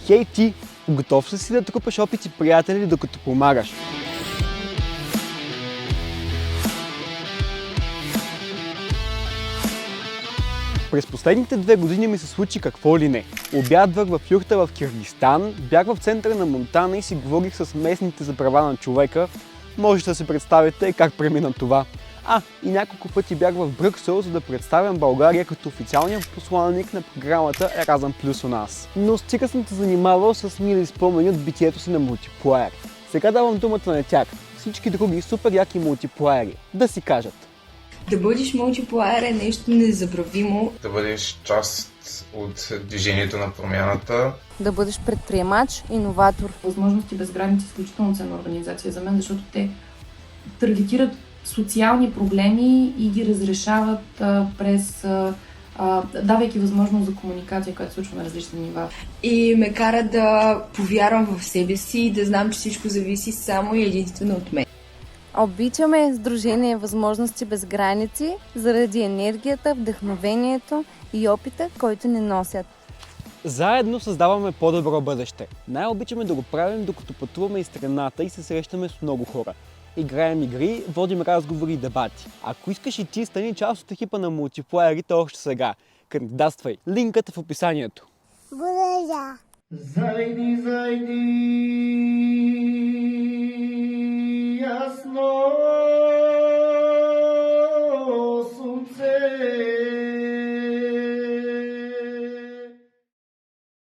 Хей ти, готов ли си да трупаш опити приятели, докато помагаш? През последните 2 години ми се случи какво ли не. Обядвах в юрта в Киргизстан, бях в центъра на Монтана и си говорих с местните за права на човека. Можете да си представите как премина това. И няколко пъти бях в Брюксел, за да представям България като официалния посланник на програмата Еразъм Плюс у нас. Но стига съм се занимавал с мили спомени от битието си на мултиплеер. Сега давам думата на тях, всички други супер яки мултиплеери, да си кажат. Да бъдеш мултиплеер е нещо незабравимо. Да бъдеш част от движението на промяната. Да бъдеш предприемач, иноватор. Възможности без граници е изключително ценна организация за мен, защото те таргетират социални проблеми и ги разрешават давайки възможност за комуникация, която се случва на различни нива. И ме кара да повярвам в себе си и да знам, че всичко зависи само и единствено от мен. Обичаме Сдружение Възможности без граници заради енергията, вдъхновението и опита, който ни носят. Заедно създаваме по-добро бъдеще. Най-обичаме да го правим, докато пътуваме из страната и се срещаме с много хора. Играем игри, водим разговори и дебати. Ако искаш и ти, стани част от екипа на мултиплеерите още сега. Кандидатствай. Линкът е в описанието. Благодаря. Зайди, зайди.